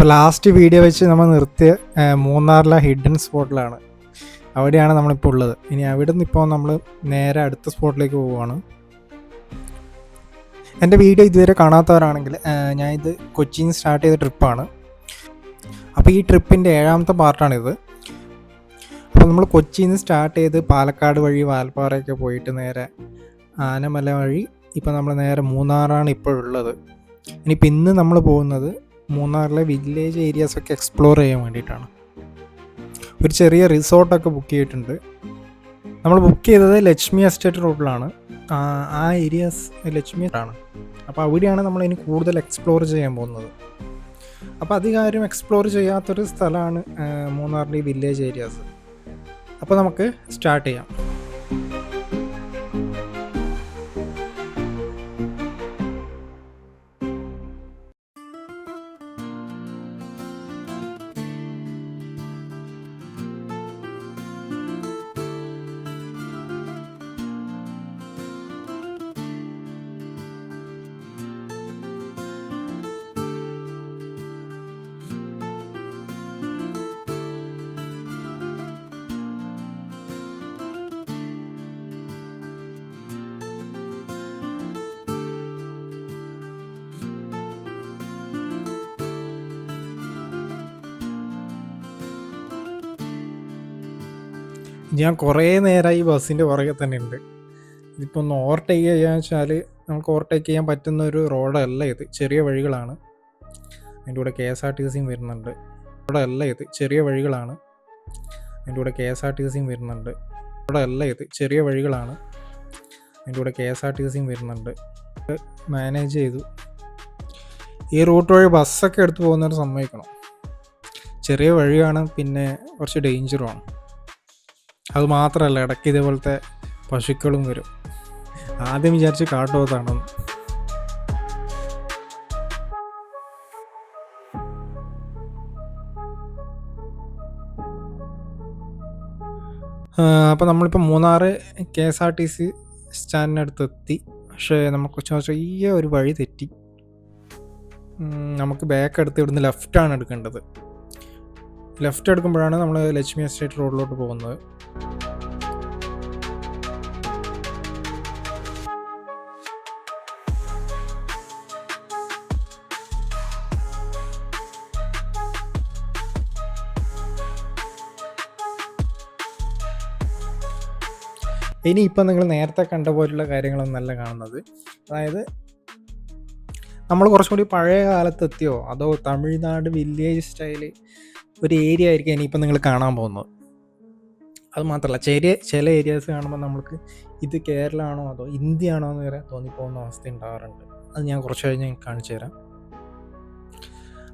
അപ്പോൾ last video വെച്ച് നമ്മൾ നിർത്തിയ മൂന്നാറിലെ ഹിഡൻ സ്പോട്ടിലാണ്. അവിടെയാണ് നമ്മളിപ്പോൾ ഉള്ളത്. ഇനി അവിടെ നിന്ന് ഇപ്പോൾ നമ്മൾ നേരെ അടുത്ത സ്പോട്ടിലേക്ക് പോവുകയാണ്. എൻ്റെ വീഡിയോ ഇതുവരെ കാണാത്തവരാണെങ്കിൽ ഞാനിത് കൊച്ചിയിൽ നിന്ന് സ്റ്റാർട്ട് ചെയ്ത ട്രിപ്പാണ്. അപ്പോൾ ഈ ട്രിപ്പിൻ്റെ 7ാമത്തെ പാർട്ടാണിത്. അപ്പോൾ നമ്മൾ കൊച്ചിയിൽ നിന്ന് സ്റ്റാർട്ട് ചെയ്ത് പാലക്കാട് വഴി വാൽപ്പാറയൊക്കെ പോയിട്ട് നേരെ ആനമല വഴി ഇപ്പോൾ നമ്മൾ നേരെ മൂന്നാറാണ് ഇപ്പോഴുള്ളത്. ഇനിയിപ്പോൾ ഇന്ന് നമ്മൾ പോകുന്നത് മൂന്നാറിലെ വില്ലേജ് ഏരിയാസൊക്കെ എക്സ്പ്ലോർ ചെയ്യാൻ വേണ്ടിയിട്ടാണ്. ഒരു ചെറിയ റിസോർട്ടൊക്കെ ബുക്ക് ചെയ്തിട്ടുണ്ട്. നമ്മൾ ബുക്ക് ചെയ്തത് ലക്ഷ്മി എസ്റ്റേറ്റ് റോഡിലാണ്. ആ ഏരിയാസ് ലക്ഷ്മി ആണ്. അപ്പോൾ അവിടെയാണ് നമ്മൾ ഇനി കൂടുതൽ എക്സ്പ്ലോർ ചെയ്യാൻ പോകുന്നത്. അപ്പോൾ അധികാരം എക്സ്പ്ലോർ ചെയ്യാത്തൊരു സ്ഥലമാണ് മൂന്നാറിൻ്റെ വില്ലേജ് ഏരിയാസ്. അപ്പോൾ നമുക്ക് സ്റ്റാർട്ട് ചെയ്യാം. ഞാൻ കുറേ നേരമായി ബസ്സിൻ്റെ പുറകെ തന്നെ ഉണ്ട്. ഇതിപ്പോൾ ഒന്ന് ഓവർടേക്ക് ചെയ്യാന്ന് വെച്ചാൽ നമുക്ക് ഓവർടേക്ക് ചെയ്യാൻ പറ്റുന്ന ഒരു റോഡല്ല ഇത്, ചെറിയ വഴികളാണ്. അതിൻ്റെ കൂടെ KSRTCയും വരുന്നുണ്ട്. റോഡല്ല ഇത്, ചെറിയ വഴികളാണ്. അതിൻ്റെ കൂടെ KSRTCയും വരുന്നുണ്ട്. റോഡല്ല ഇത്, ചെറിയ വഴികളാണ്. അതിൻ്റെ കൂടെ KSRTCയും വരുന്നുണ്ട്. മാനേജ് ചെയ്തു. ഈ റൂട്ട് വഴി ബസ്സൊക്കെ എടുത്ത് പോകുന്നവർ സമ്മതിക്കണം. ചെറിയ വഴിയാണ്, പിന്നെ കുറച്ച് ഡേഞ്ചറുമാണ്. അത് മാത്രമല്ല, ഇടയ്ക്ക് ഇതേപോലത്തെ പശുക്കളും വരും. ആദ്യം വിചാരിച്ച് കാട്ടുപോത്താണെന്ന്. അപ്പോൾ നമ്മളിപ്പോൾ മൂന്നാറ് KSRTC സ്റ്റാൻഡിനടുത്ത് എത്തി. പക്ഷേ നമുക്ക് ചെറിയ ഒരു വഴി തെറ്റി. നമുക്ക് ബാക്ക് എടുത്ത് ഇവിടുന്ന് ലെഫ്റ്റാണ് എടുക്കേണ്ടത്. ലെഫ്റ്റ് എടുക്കുമ്പോഴാണ് നമ്മൾ ലക്ഷ്മി എസ്റ്റേറ്റ് റോഡിലോട്ട് പോകുന്നത്. ഇനിയിപ്പം നിങ്ങൾ നേരത്തെ കണ്ട പോലുള്ള കാര്യങ്ങളൊന്നല്ല കാണുന്നത്. അതായത് നമ്മൾ കുറച്ചും കൂടി പഴയ കാലത്തെത്തിയോ അതോ തമിഴ്നാട് വില്ലേജ് സ്റ്റൈല് ഒരു ഏരിയ ആയിരിക്കും ഇനിയിപ്പം നിങ്ങൾ കാണാൻ പോകുന്നത്. അത് മാത്രമല്ല, ചില ഏരിയാസ് കാണുമ്പോൾ നമുക്ക് ഇത് കേരളമാണോ അതോ ഇന്ത്യ ആണോ എന്ന് വരെ തോന്നിപ്പോകുന്ന അവസ്ഥ ഉണ്ടാകാറുണ്ട്. അത് ഞാൻ കുറച്ച് കഴിഞ്ഞ് കാണിച്ചു തരാം.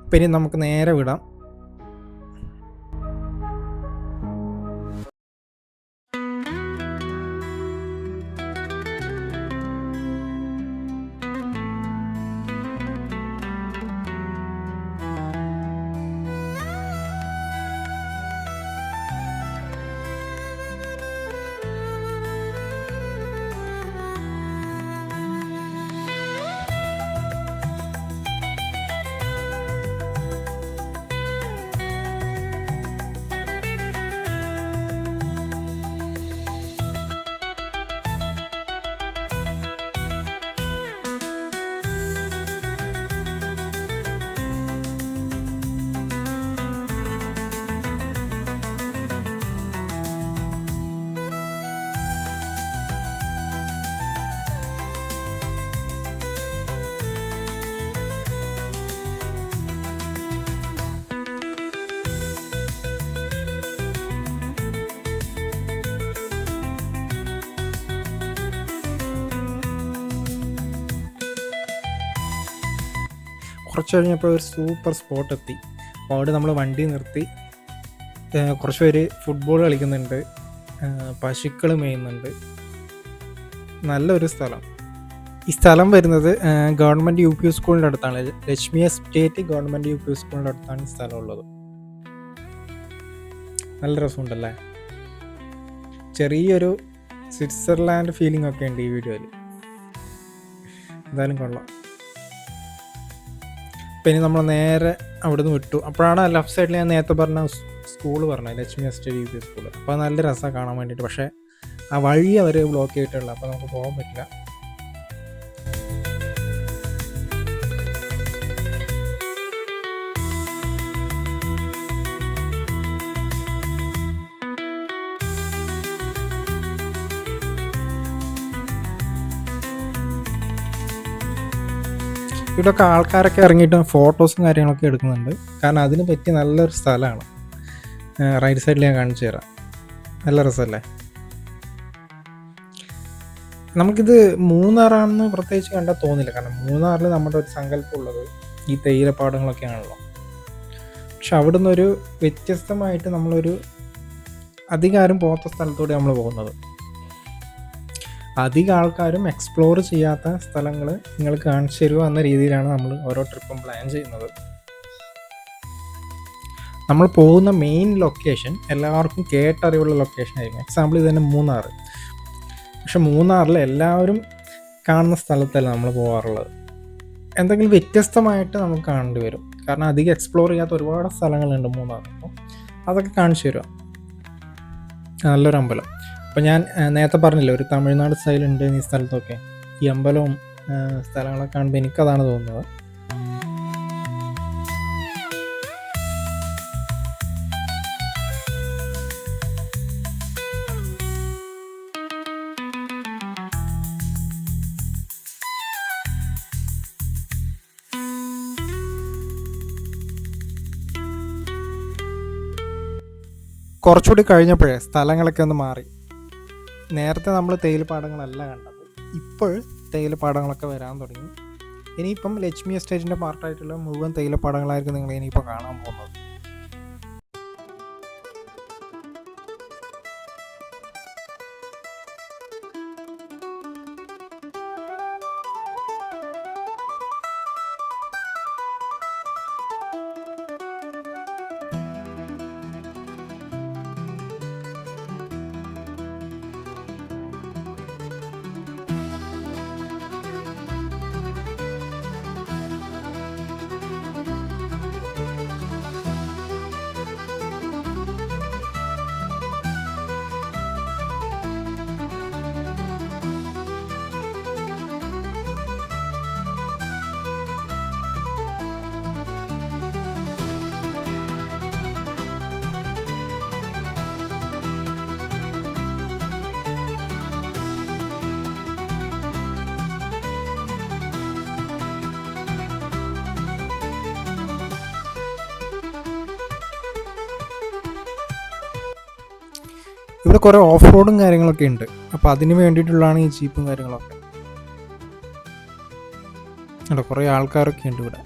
അപ്പം ഇനി നമുക്ക് നേരെ വിടാം. കുറച്ച് കഴിഞ്ഞപ്പോൾ ഒരു സൂപ്പർ സ്പോട്ട് എത്തി. അപ്പോൾ അവിടെ നമ്മൾ വണ്ടി നിർത്തി. കുറച്ച് പേര് ഫുട്ബോൾ കളിക്കുന്നുണ്ട്, പശുക്കൾ മേയുന്നുണ്ട്. നല്ലൊരു സ്ഥലം. ഈ സ്ഥലം വരുന്നത് ഗവൺമെൻറ് UP സ്കൂളിൻ്റെ അടുത്താണ്. ലക്ഷ്മി എസ്റ്റേറ്റ് ഗവൺമെൻറ് UP സ്കൂളിൻ്റെ അടുത്താണ് ഈ സ്ഥലം ഉള്ളത്. നല്ല രസമുണ്ടല്ലേ? ചെറിയൊരു സ്വിറ്റ്സർലാൻഡ് ഫീലിംഗ് ഒക്കെ ഉണ്ട് ഈ വീഡിയോയിൽ. എന്തായാലും കൊള്ളാം. പിന്നെ നമ്മൾ നേരെ അവിടുന്ന് വിട്ടു. അപ്പോഴാണ് ലെഫ്റ്റ് സൈഡിൽ ഞാൻ നേരത്തെ പറഞ്ഞ സ്കൂള് പറഞ്ഞത്, Lakshmi estate U P school. അപ്പോൾ നല്ല രസമാണ് കാണാൻ വേണ്ടിയിട്ട്. പക്ഷേ ആ വഴി അവർ ബ്ലോക്ക് ചെയ്തിട്ടുള്ള, അപ്പോൾ നമുക്ക് പോകാൻ പറ്റില്ല. ഇവിടെയൊക്കെ ആൾക്കാരൊക്കെ ഇറങ്ങിയിട്ട് ഫോട്ടോസും കാര്യങ്ങളൊക്കെ എടുക്കുന്നുണ്ട്. കാരണം അതിന് പറ്റിയ നല്ലൊരു സ്ഥലമാണ്. റൈറ്റ് സൈഡിൽ ഞാൻ കാണിച്ചു തരാം. നല്ല രസമല്ലേ? നമുക്കിത് മൂന്നാറാണെന്ന് പ്രത്യേകിച്ച് കണ്ടാൽ തോന്നില്ല. കാരണം മൂന്നാറിൽ നമ്മുടെ ഒരു സങ്കല്പം ഉള്ളത് ഈ തേയിലപ്പാടങ്ങളൊക്കെ ആണല്ലോ. പക്ഷെ അവിടെ നിന്നൊരു വ്യത്യസ്തമായിട്ട് നമ്മളൊരു അധികാരം പോകാത്ത സ്ഥലത്തൂടെ നമ്മൾ പോകുന്നത്. അധികം ആൾക്കാരും എക്സ്പ്ലോർ ചെയ്യാത്ത സ്ഥലങ്ങൾ നിങ്ങൾ കാണിച്ചു തരുമോ എന്ന രീതിയിലാണ് നമ്മൾ ഓരോ ട്രിപ്പും പ്ലാൻ ചെയ്യുന്നത്. നമ്മൾ പോകുന്ന മെയിൻ ലൊക്കേഷൻ എല്ലാവർക്കും കേട്ടറിവുള്ള ലൊക്കേഷൻ ആയിരിക്കും. എക്സാമ്പിൾ ഇത് തന്നെ മൂന്നാർ. പക്ഷെ മൂന്നാറിൽ എല്ലാവരും കാണുന്ന സ്ഥലത്തല്ല നമ്മൾ പോകാറുള്ളത്. എന്തെങ്കിലും വ്യത്യസ്തമായിട്ട് നമുക്ക് കാണേണ്ടി വരും. കാരണം അധികം എക്സ്പ്ലോർ ചെയ്യാത്ത ഒരുപാട് സ്ഥലങ്ങളുണ്ട് മൂന്നാറിൽ. അപ്പോൾ അതൊക്കെ കാണിച്ചു തരുമോ? നല്ലൊരു അമ്പലം. അപ്പോൾ ഞാൻ നേരത്തെ പറഞ്ഞില്ല, ഒരു തമിഴ്നാട് സ്റ്റൈലുണ്ട് ഈ സ്ഥലത്തൊക്കെ. ഈ അമ്പലവും സ്ഥലങ്ങളൊക്കെ കാണുമ്പോൾ എനിക്കതാണ് തോന്നുന്നത്. കുറച്ചുകൂടി കഴിഞ്ഞപ്പോഴേ സ്ഥലങ്ങളൊക്കെ ഒന്ന് മാറി. നേരത്തെ നമ്മൾ തേയിലപ്പാടങ്ങളല്ല കണ്ടത്, ഇപ്പോൾ തേയിലപ്പാടങ്ങളൊക്കെ വരാൻ തുടങ്ങി. ഇനിയിപ്പം ലക്ഷ്മി എസ്റ്റേറ്റിൻ്റെ പാർട്ടായിട്ടുള്ള മുഴുവൻ തേയിലപ്പാടങ്ങളായിരിക്കും നിങ്ങൾ ഇനിയിപ്പോൾ കാണാൻ പോകുന്നത്. ഇവിടെ കുറേ ഓഫ് റോഡും കാര്യങ്ങളൊക്കെ ഉണ്ട്. അപ്പോൾ അതിന് വേണ്ടിയിട്ടുള്ളതാണ് ഈ ജീപ്പും കാര്യങ്ങളൊക്കെ. അവിടെ കുറേ ആൾക്കാരൊക്കെ ഉണ്ട് ഇവിടെ.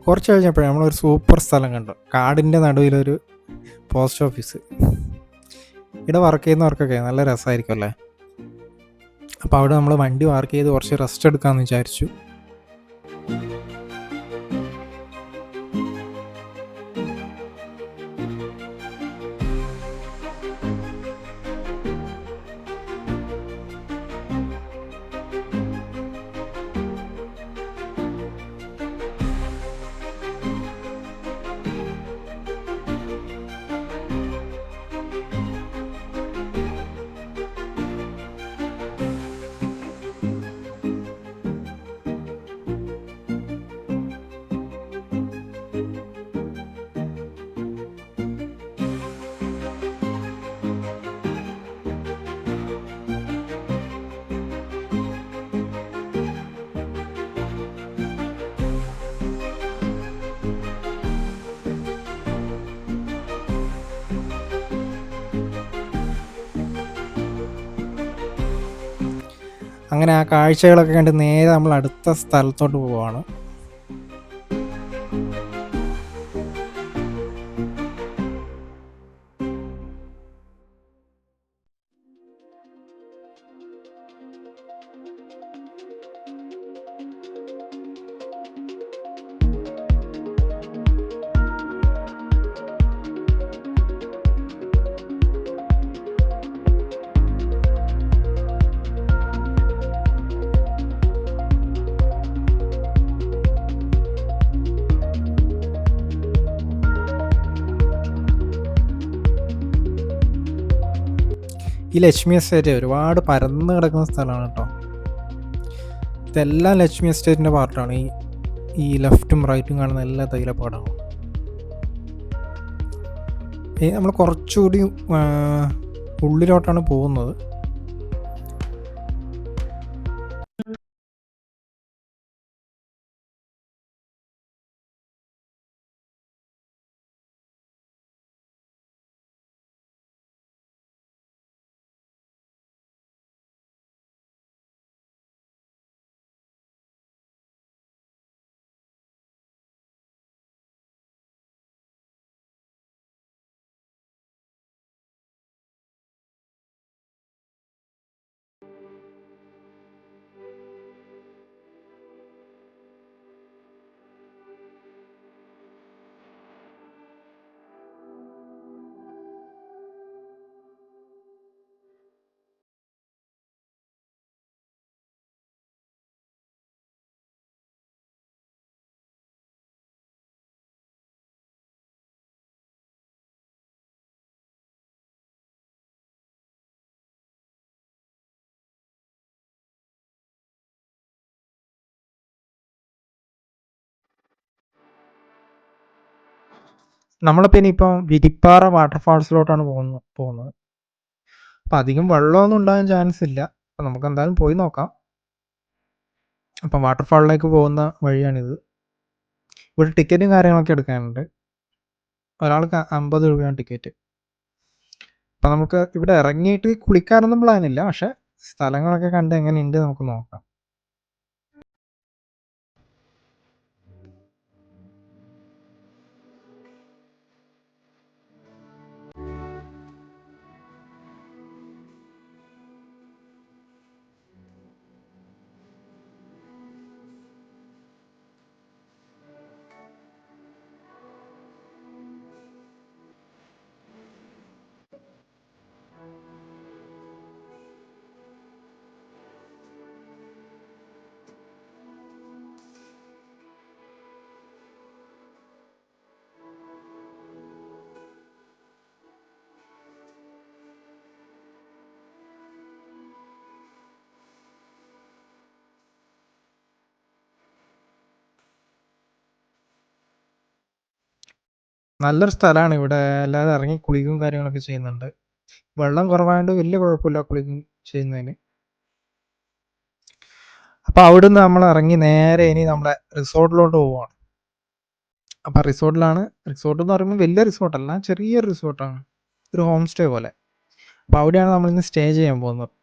കുറച്ച് കഴിഞ്ഞപ്പോഴേ നമ്മളൊരു സൂപ്പർ സ്ഥലം കണ്ടു. കാടിൻ്റെ നടുവിലൊരു പോസ്റ്റ് ഓഫീസ്. ഇവിടെ വർക്ക് ചെയ്യുന്നവർക്കൊക്കെ നല്ല രസമായിരിക്കും അല്ലേ? അപ്പോൾ അവിടെ നമ്മൾ വണ്ടി പാർക്ക് ചെയ്ത് കുറച്ച് റെസ്റ്റ് എടുക്കാമെന്ന് വിചാരിച്ചു. അങ്ങനെ ആ കാഴ്ചകളൊക്കെ കണ്ട് നേരെ നമ്മൾ അടുത്ത സ്ഥലത്തോട്ട് പോവുകയാണ്. ഈ ലക്ഷ്മി എസ്റ്റേറ്റ് ഒരുപാട് പരന്ന് കിടക്കുന്ന സ്ഥലമാണ് കേട്ടോ. ഇതെല്ലാം ലക്ഷ്മി എസ്റ്റേറ്റിൻ്റെ പാർട്ടാണ്. ഈ ലെഫ്റ്റും റൈറ്റും കാണുന്ന എല്ലാ തൈലപ്പാടാണ്. നമ്മൾ കുറച്ചുകൂടി ഉള്ളിലോട്ടാണ് പോകുന്നത്. നമ്മളിപ്പോൾ ഇനിയിപ്പോൾ വിരിപ്പാറ വാട്ടർഫാൾസിലോട്ടാണ് പോകുന്നത്. അപ്പം അധികം വെള്ളമൊന്നും ഉണ്ടാകാൻ ചാൻസ് ഇല്ല. അപ്പം നമുക്ക് എന്തായാലും പോയി നോക്കാം. അപ്പം വാട്ടർഫാളിലേക്ക് പോകുന്ന വഴിയാണിത്. ഇവിടെ ടിക്കറ്റും കാര്യങ്ങളൊക്കെ എടുക്കാനുണ്ട്. ഒരാൾക്ക് 50 രൂപയാണ് ടിക്കറ്റ്. അപ്പം നമുക്ക് ഇവിടെ ഇറങ്ങിയിട്ട് കുളിക്കാനൊന്നും പ്ലാനില്ല. പക്ഷെ സ്ഥലങ്ങളൊക്കെ കണ്ട് എങ്ങനെയുണ്ട് നമുക്ക് നോക്കാം. നല്ലൊരു സ്ഥലമാണ്. ഇവിടെ എല്ലാവരും ഇറങ്ങി കുളിക്കും കാര്യങ്ങളൊക്കെ ചെയ്യുന്നുണ്ട്. വെള്ളം കുറവായതുകൊണ്ട് വലിയ കുഴപ്പമില്ല കുളിക്കും ചെയ്യുന്നതിന്. അപ്പോൾ അവിടുന്ന് നമ്മൾ ഇറങ്ങി നേരെ ഇനി നമ്മുടെ റിസോർട്ടിലോട്ട് പോവുകയാണ്. അപ്പം റിസോർട്ട് എന്ന് പറയുമ്പോൾ വലിയ റിസോർട്ടല്ല, ചെറിയൊരു റിസോർട്ടാണ്, ഒരു ഹോം സ്റ്റേ പോലെ. അപ്പോൾ അവിടെയാണ് നമ്മളിന്ന് സ്റ്റേ ചെയ്യാൻ പോകുന്നത്.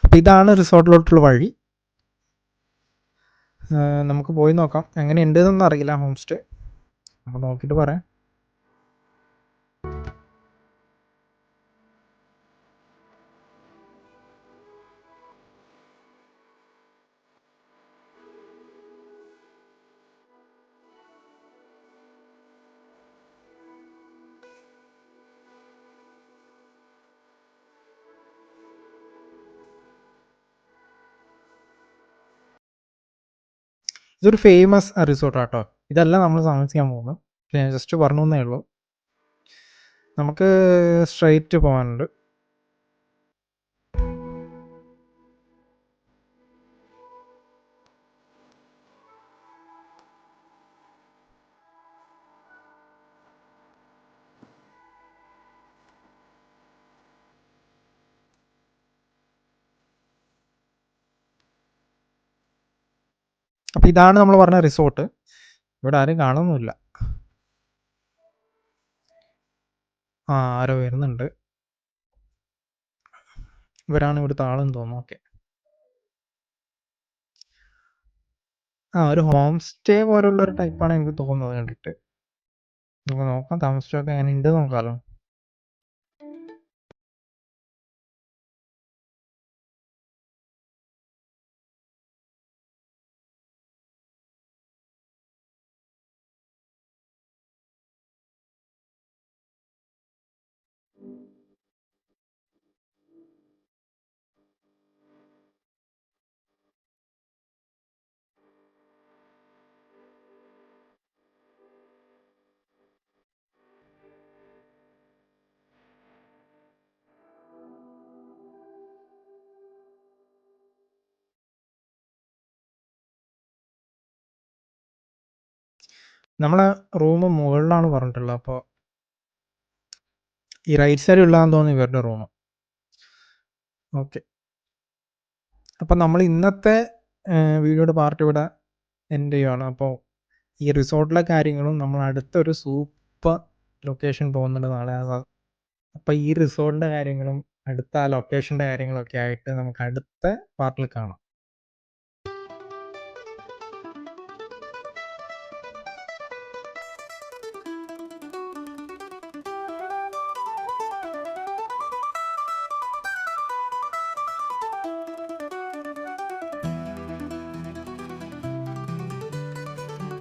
അപ്പം ഇതാണ് റിസോർട്ടിലോട്ടുള്ള വഴി. നമുക്ക് പോയി നോക്കാം. എങ്ങനെയുണ്ട് എന്നൊന്നും അറിയില്ല ഹോം സ്റ്റേ. നമുക്ക് നോക്കിയിട്ട് പറയാം. ഇതൊരു ഫേമസ് റിസോർട്ടാട്ടോ. ഇതല്ല നമ്മൾ താമസിക്കാൻ പോകുന്നത്. ഞാൻ ജസ്റ്റ് പറഞ്ഞു എന്നേ ഉള്ളൂ. നമുക്ക് സ്ട്രൈറ്റ് പോകാനുണ്ട്. അപ്പം ഇതാണ് നമ്മൾ പറഞ്ഞ റിസോർട്ട്. ഇവിടെ ആരും കാണുന്നില്ല. ആരോ വരുന്നുണ്ട്. ഇവരാണ് ഇവിടുത്തെ ആളെന്ന് തോന്നുന്നു. ഓക്കെ. ഒരു ഹോം സ്റ്റേ പോലുള്ള ഒരു ടൈപ്പാണ് എനിക്ക് തോന്നുന്നത് കണ്ടിട്ട്. നമുക്ക് നോക്കാം താമസിച്ചൊക്കെ എങ്ങനെ ഉണ്ട് നോക്കാമല്ലോ. നമ്മളെ റൂം മുകളിലാണ് പറഞ്ഞിട്ടുള്ളത്. അപ്പോൾ ഈ റൈറ്റ് സൈഡ് ഉള്ളതാന്ന് തോന്നുന്നു ഇവരുടെ റൂം. ഓക്കെ, അപ്പം നമ്മൾ ഇന്നത്തെ വീഡിയോയുടെ പാർട്ട് ഇവിടെ എൻഡ് ചെയ്യുകയാണ്. അപ്പോൾ ഈ റിസോർട്ടിലെ കാര്യങ്ങളും നമ്മൾ അടുത്തൊരു സൂപ്പർ ലൊക്കേഷൻ പോകുന്നുണ്ട് നാളെ. അപ്പോൾ ഈ റിസോർട്ടിൻ്റെ കാര്യങ്ങളും അടുത്ത ആ ലൊക്കേഷൻ്റെ കാര്യങ്ങളൊക്കെ ആയിട്ട് നമുക്ക് അടുത്ത പാർട്ടിൽ കാണാം.